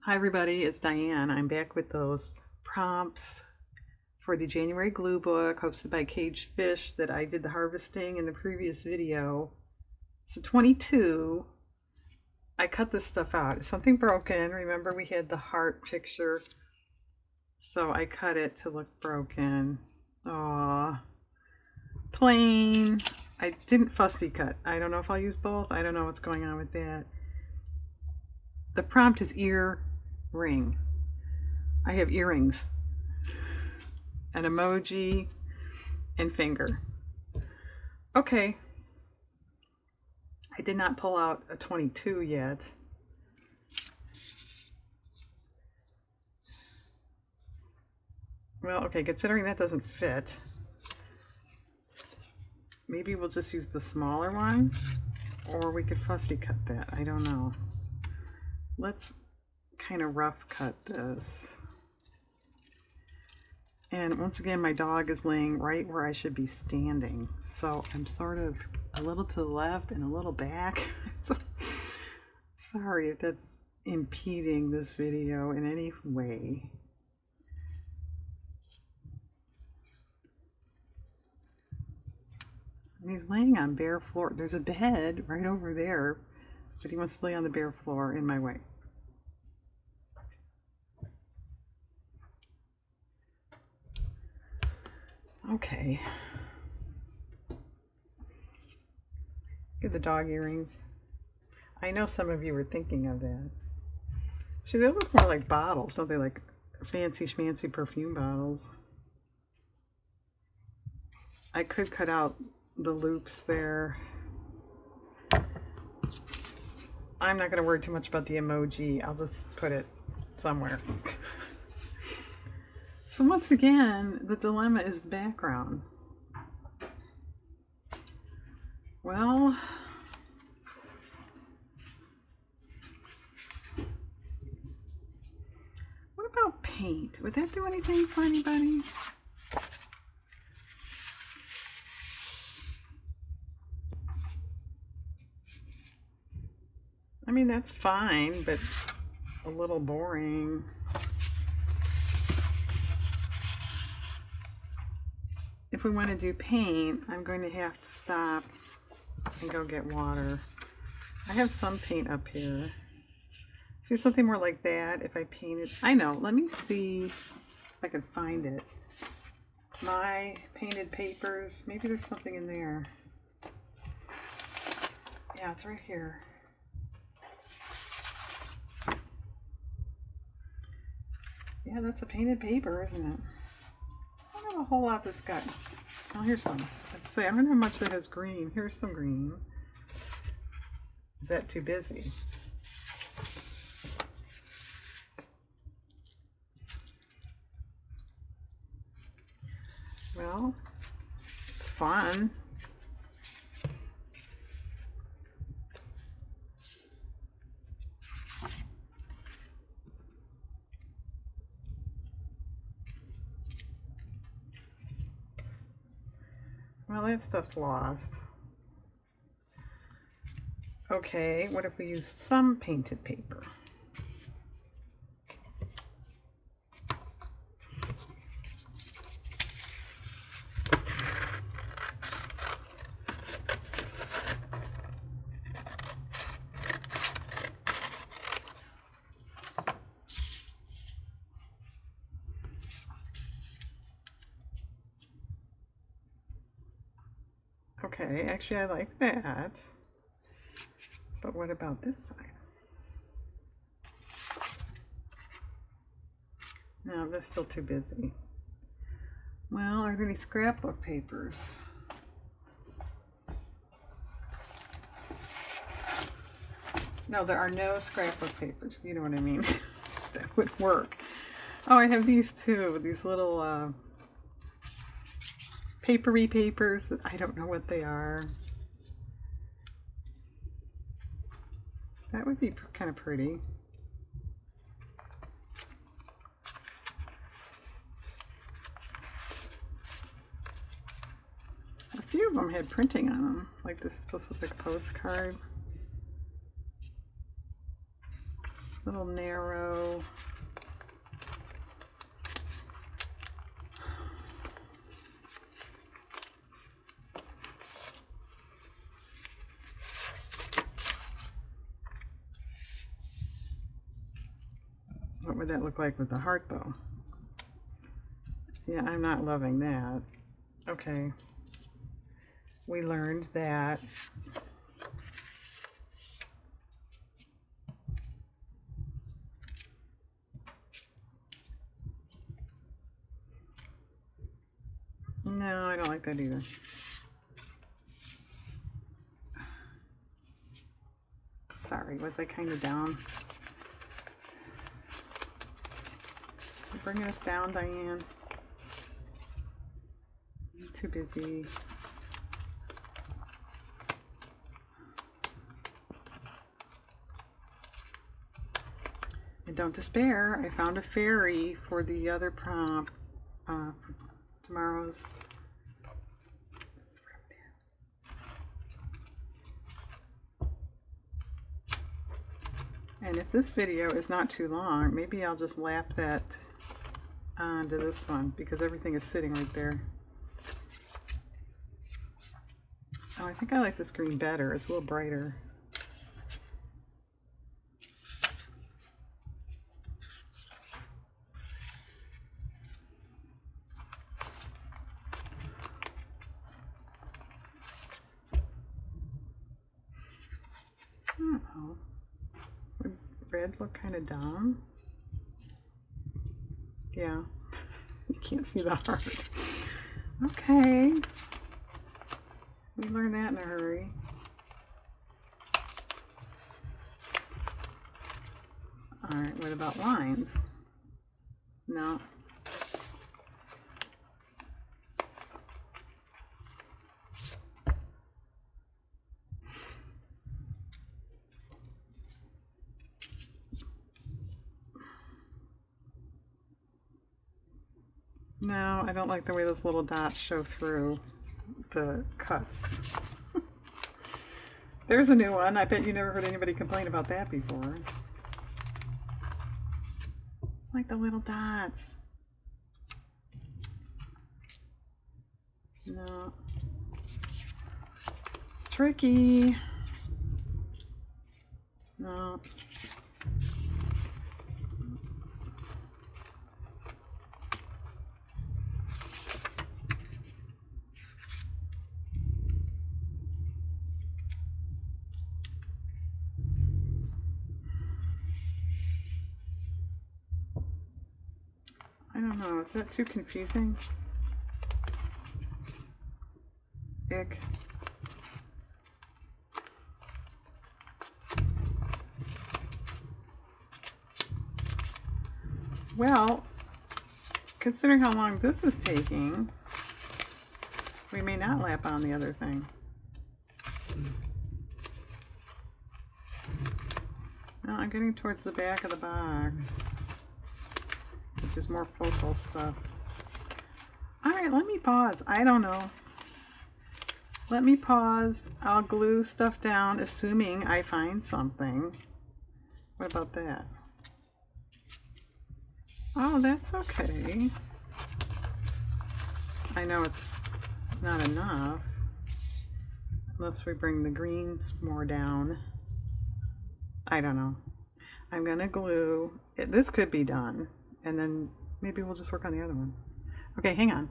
Hi everybody, it's Diane. I'm back with those prompts for the January glue book hosted by Caged Fish that I did the harvesting in the previous video. So 22, I cut this stuff out. Is something broken? Remember we had the heart picture, so I cut it to look broken. Aww. Plain. I didn't fussy cut. I don't know if I'll use both. I don't know what's going on with that. The prompt is ear ring. I have earrings, an emoji, and finger. Okay. I did not pull out a 22 yet. Well, okay, considering that doesn't fit, maybe we'll just use the smaller one, or we could fussy cut that. I don't know. Let's kind of rough cut this. And once again, my dog is laying right where I should be standing. So I'm sort of a little to the left and a little back. So sorry if that's impeding this video in any way. And he's laying on bare floor. There's a bed right over there, but he wants to lay on the bare floor in my way. Okay. Get the dog earrings. I know some of you were thinking of that. See, they look more like bottles, don't they? Like fancy schmancy perfume bottles. I could cut out the loops there. I'm not going to worry too much about the emoji. I'll just put it somewhere. So once again, the dilemma is the background. Well, what about paint? Would that do anything for anybody? I mean, that's fine, but a little boring. If we want to do paint, I'm going to have to stop and go get water. I have some paint up here. See, something more like that if I painted. I know, let me see if I can find it. My painted papers, maybe there's something in there. Yeah, it's right here. Yeah, that's a painted paper, isn't it? I don't have a whole lot that's got. Oh, here's some. Let's see, I don't know how much that has green. Here's some green. Is that too busy? Well, it's fun. Well, that stuff's lost. Okay, what if we use some painted paper? Okay, actually I like that. But what about this side? No, that's still too busy. Well, are there any scrapbook papers? No, there are no scrapbook papers. You know what I mean? That would work. Oh, I have these too. These little papery papers that I don't know what they are. That would be kind of pretty. A few of them had printing on them, like this specific postcard. little narrow. What would that look like with the heart though? Yeah, I'm not loving that. Okay. We learned that no, I don't like that either. Sorry, was I kind of down? You're bringing us down, Diane. I'm too busy. And don't despair. I found a fairy for the other prompt. Tomorrow's. And if this video is not too long, maybe I'll just lap that onto this one because everything is sitting right there. Oh, I think I like this green better. It's a little brighter. Oh, would red look kind of dumb? Yeah, you can't see the heart. Okay, we learned that in a hurry. All right, what about lines? No. No, I don't like the way those little dots show through the cuts. There's a new one. I bet you never heard anybody complain about that before. Like the little dots. No. Tricky. No. I don't know, is that too confusing? Ick. Well, considering how long this is taking, we may not lap on the other thing. No, I'm getting towards the back of the box, which is more focal stuff. Alright, let me pause. I don't know. Let me pause. I'll glue stuff down, assuming I find something. What about that? Oh, that's okay. I know it's not enough. Unless we bring the green more down. I don't know. I'm gonna glue. This could be done. And then maybe we'll just work on the other one. Okay, hang on.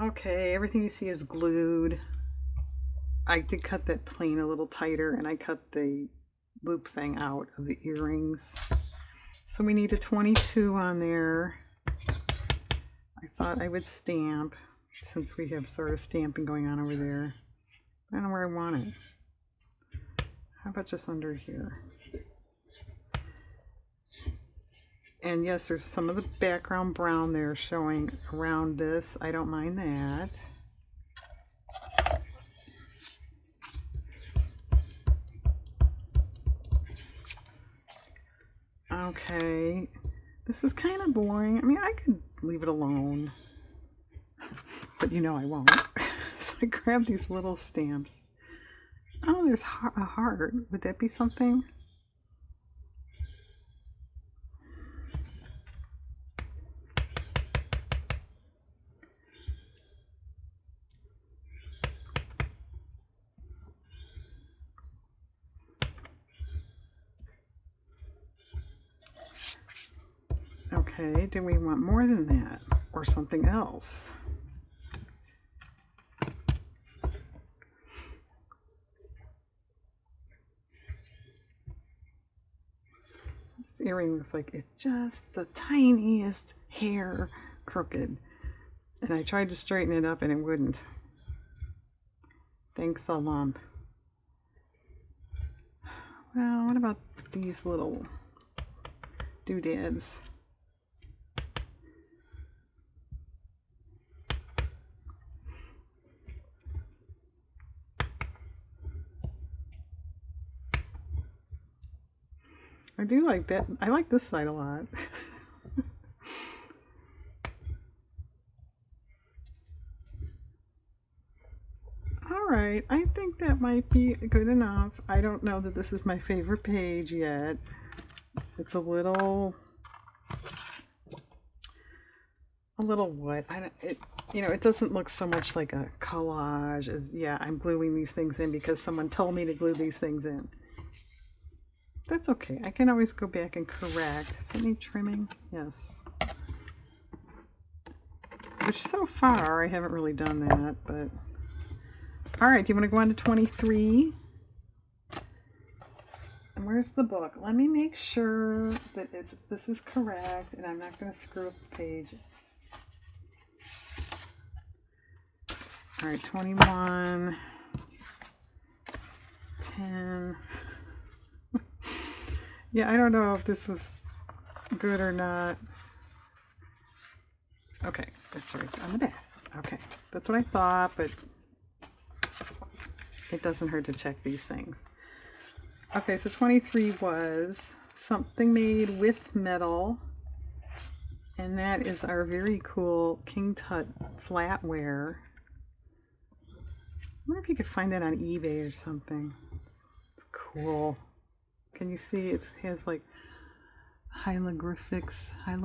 Okay, everything you see is glued. I did cut that plane a little tighter, and I cut the loop thing out of the earrings. So we need a 22 on there. I thought I would stamp, since we have sort of stamping going on over there. I don't know where I want it. How about just under here? And yes, there's some of the background brown there showing around this. I don't mind that. Okay, this is kind of boring. I mean, I could leave it alone, but you know I won't. So I grabbed these little stamps. Oh, there's a heart. Would that be something? Okay, do we want more than that or something else? This earring looks like it's just the tiniest hair crooked. And I tried to straighten it up and it wouldn't. Thanks a lump. Well, what about these little doodads? I do like that. I like this side a lot. Alright, I think that might be good enough. I don't know that this is my favorite page yet. It's a little what? It doesn't look so much like a collage as, yeah, I'm gluing these things in because someone told me to glue these things in. That's okay. I can always go back and correct. Does it need trimming? Yes. Which so far I haven't really done that, but alright, do you want to go on to 23? And where's the book? Let me make sure that this is correct and I'm not going to screw up the page. Alright, 21, 10. Yeah, I don't know if this was good or not. Okay, that's right, on the back. Okay, that's what I thought, but it doesn't hurt to check these things. Okay, so 23 was something made with metal, and that is our very cool King Tut flatware. I wonder if you could find that on eBay or something. It's cool. Can you see it has like hieroglyphics on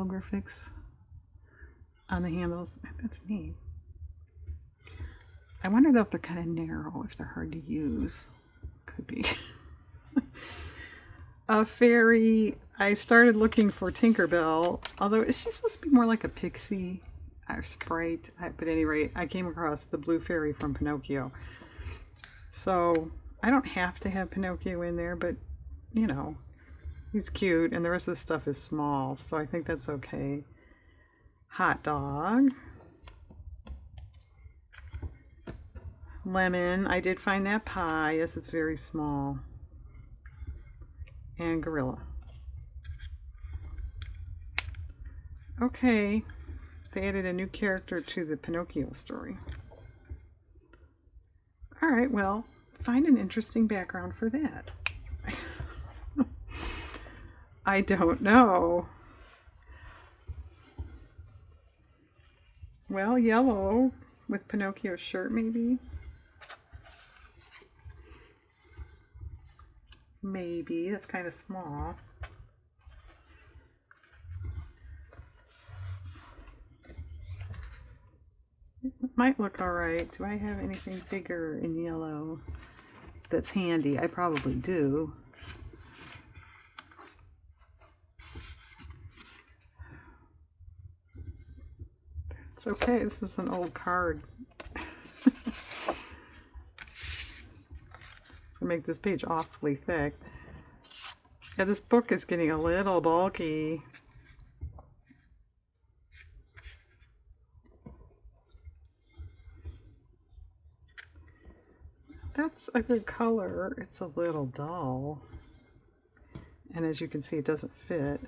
the handles? That's neat. I wonder though if they're kind of narrow, if they're hard to use. Could be. A fairy. I started looking for Tinkerbell, although is she supposed to be more like a pixie or sprite? But at any rate, I came across the blue fairy from Pinocchio. So I don't have to have Pinocchio in there, but you know, he's cute, and the rest of the stuff is small, so I think that's okay. Hot dog. Lemon. I did find that pie. Yes, it's very small. And gorilla. Okay. They added a new character to the Pinocchio story. Alright, well, find an interesting background for that. I don't know. Well, yellow with Pinocchio's shirt, maybe? Maybe. That's kind of small. It might look alright. Do I have anything bigger in yellow that's handy? I probably do. It's okay. This is an old card. It's gonna make this page awfully thick. Yeah, this book is getting a little bulky. That's a good color. It's a little dull. And as you can see, it doesn't fit.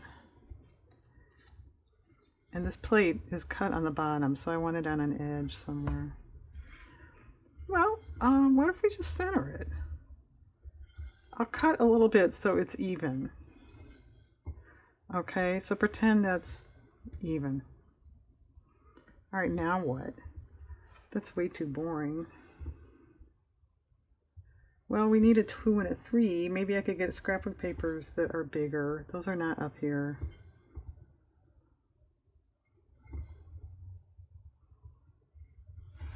And this plate is cut on the bottom, so I want it on an edge somewhere. Well, what if we just center it? I'll cut a little bit so it's even. Okay, so pretend that's even. Alright, now what? That's way too boring. Well, we need a 2 and a 3. Maybe I could get scrapbook papers that are bigger. Those are not up here.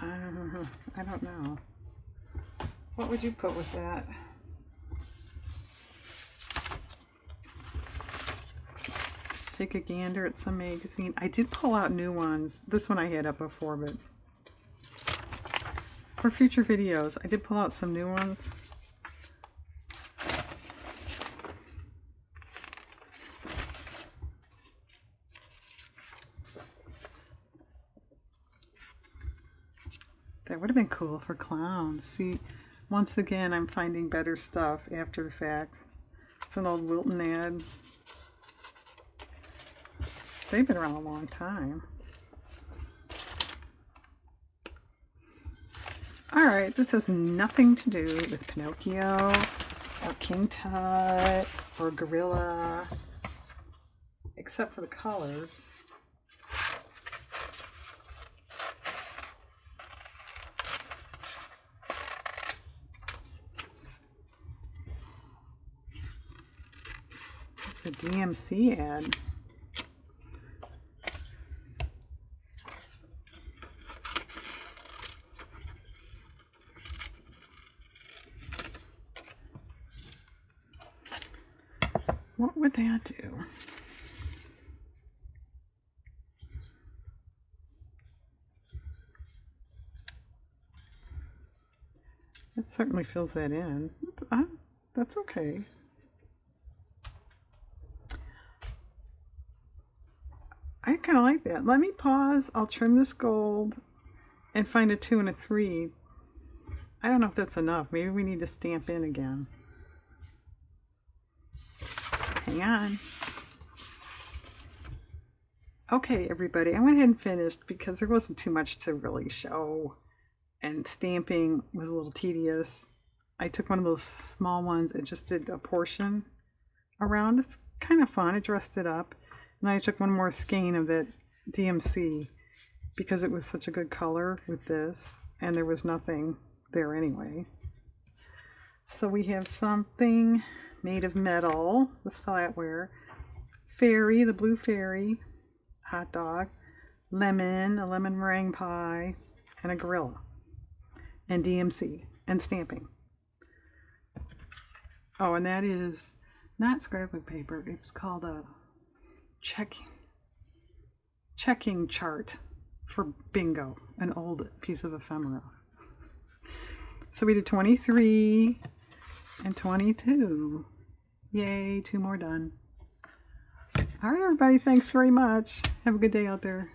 I don't know. What would you put with that? take a gander at some magazine. I did pull out new ones. This one I had up before, but for future videos, I did pull out some new ones. That would have been cool for clowns. See, once again, I'm finding better stuff after the fact. It's an old Wilton ad. They've been around a long time. Alright, this has nothing to do with Pinocchio, or King Tut, or Gorilla, except for the colors. The DMC ad. What would that do? It certainly fills that in. That's okay. I kind of like that. Let me pause. I'll trim this gold and find a 2 and a 3. I don't know if that's enough. Maybe we need to stamp in again. Hang on. Okay, everybody. I went ahead and finished because there wasn't too much to really show. And stamping was a little tedious. I took one of those small ones and just did a portion around. It's kind of fun. I dressed it up. And then I took one more skein of that DMC because it was such a good color with this, and there was nothing there anyway. So we have something made of metal with flatware, fairy, the blue fairy, hot dog, lemon, a lemon meringue pie, and a gorilla, and DMC, and stamping. Oh, and that is not scrapbook paper. It's called a checking chart for bingo, an old piece of ephemera. So we did 23 and 22. Yay, 2 more done. All right, everybody, thanks very much. Have a good day out there.